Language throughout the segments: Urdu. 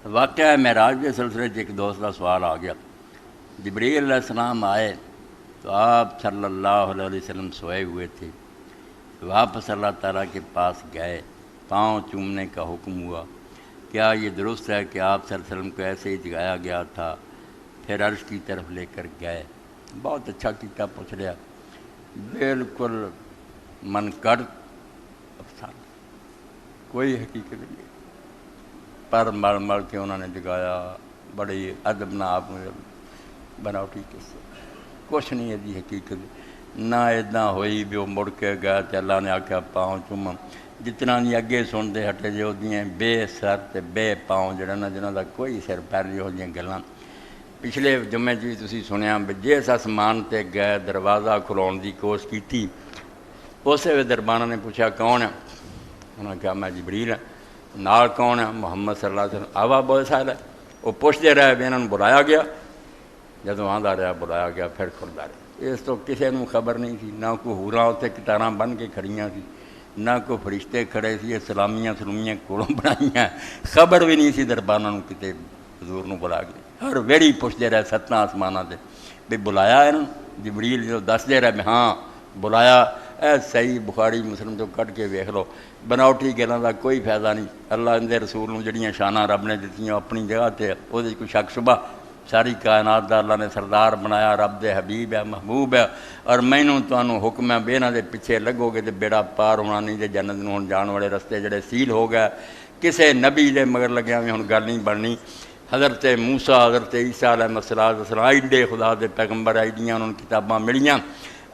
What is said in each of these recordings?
واقعہ معراج کے سلسلے ایک دوست کا سوال آ گیا. جبریل علیہ السلام آئے تو آپ صلی اللہ علیہ وسلم سوئے ہوئے تھے. واپس اللہ تعالیٰ کے پاس گئے, پاؤں چومنے کا حکم ہوا. کیا یہ درست ہے کہ آپ صلی اللہ علیہ وسلم کو ایسے ہی جگایا گیا تھا پھر عرش کی طرف لے کر گئے؟ بہت اچھا کیتا پوچھ لیا. بالکل منکر افسانہ, کوئی حقیقت نہیں. پر مر مر کے انہوں نے جگایا, بڑی ادب نہ آپ بناوٹی کس سے کچھ نہیں ہے جی حقیقت. نہ اتنا ہوئی بھی وہ مڑ کے گیا تو اللہ نے آخیا پاؤں چوما. جتنا نہیں اگے سنتے ہٹے جو ہوتی بے سر تے بے پاؤں جڑا نا جنہوں کا کوئی سر پیر نہیں, ہو جائیں گلاں. پچھلے جمعے جی تسی سنیا بھی جس آسمان تے گئے دروازہ کھلاؤن دی کوشش کی, اسے ویلے دربانہ نے پوچھا کون ہے؟ انہوں نے کہا میں جبریل ہاں. نال کون ہے؟ محمد صلی اللہ علیہ وسلم. آوا بہت سال ہے. وہ پوچھتے رہے بھی انہوں نے بلایا گیا, جدوں آندا رہا بلایا گیا پھر کھلدا رہا. اس تو کسی نے خبر نہیں تھی, نہ کوئی ہوراں اتنے کتاراں بن کے کھڑیاں سی, نہ کوئی فرشتے کھڑے سی سلامیاں سلومیاں کولوں بنائیاں. خبر بھی نہیں سی دربانہ نوں کتے حضور نوں بلا کے. ہر ویڑی پوچھتے رہے ستاں آسماناں تے بھی بلایا انہوں. جبریل جو دسدے رہے بھی ہاں بلایا. اے صحیح بخاری مسلم تو کٹ کے ویکھ لو, بناوٹی گلاں دا کوئی فائدہ نہیں. اللہ دے رسول نوں جڑیاں شاناں رب نے دتیاں اپنی جگہ تے وہ کوئی شک شبہ. ساری کائنات دا اللہ نے سردار بنایا, رب دے حبیب ہے, محبوب ہے. اور مینوں تانوں حکم ہے بھی انہاں دے پیچھے لگو گے تے بیڑا پار ہونا نہیں. تے جنت نوں ہن جان والے رستے جڑے سیل ہو گئے, کسے نبی دے مگر لگیا وی ہن گل نہیں بننی. حضرت موسیٰ حضرت عیسیٰ علیہ السلام ایڈے خدا دے پیغمبر ایڈیاں انہوں نے کتاباں ملیاں.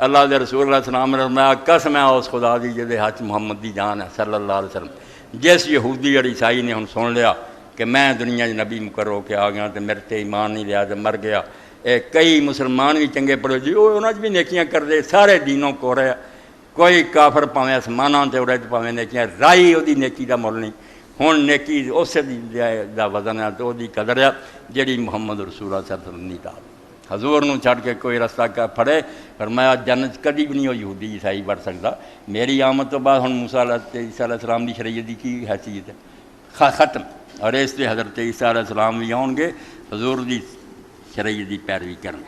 اللہ دے رسول علیہ السلام نے فرمایا قسم ہے اس خدا دی جدے ہاتھ محمد دی جان ہے صلی اللہ علیہ وسلم. جس یہودی اور عیسائی نے ہن سن لیا کہ میں دنیا نبی مقرر ہو کے آ گیا تو میرے تے ایمان نہیں لیا تو مر گیا. کئی مسلمان بھی چنگے پڑھے جی وہ انہوں نے بھی نیکیاں کر دے, سارے دینوں کو رہے. کوئی کافر پاویں آسماناں تے اڑے تے پاویں نیکیاں, رائی وہ نیکی دا مول نہیں. ہن نیکی اس دا وزن ہے تو وہ قدر ہے جیڑی محمد رسول اللہ صلی اللہ علیہ وسلم نہیں ڈال. حضور نوں چھڈ کے کوئی رستہ پھڑے فرمایا جنت کدی بھی نہیں وہ یہودی عیسائی بڑھ سکتا. میری آمد تو بعد ہن موسیٰ عیسیٰ علیہ السلام دی شریعت دی کی حیثیت ہے؟ ختم. اور اس لیے حضرت عیسیٰ علیہ السلام بھی آؤ گے حضور دی شریعت دی پیروی کرن.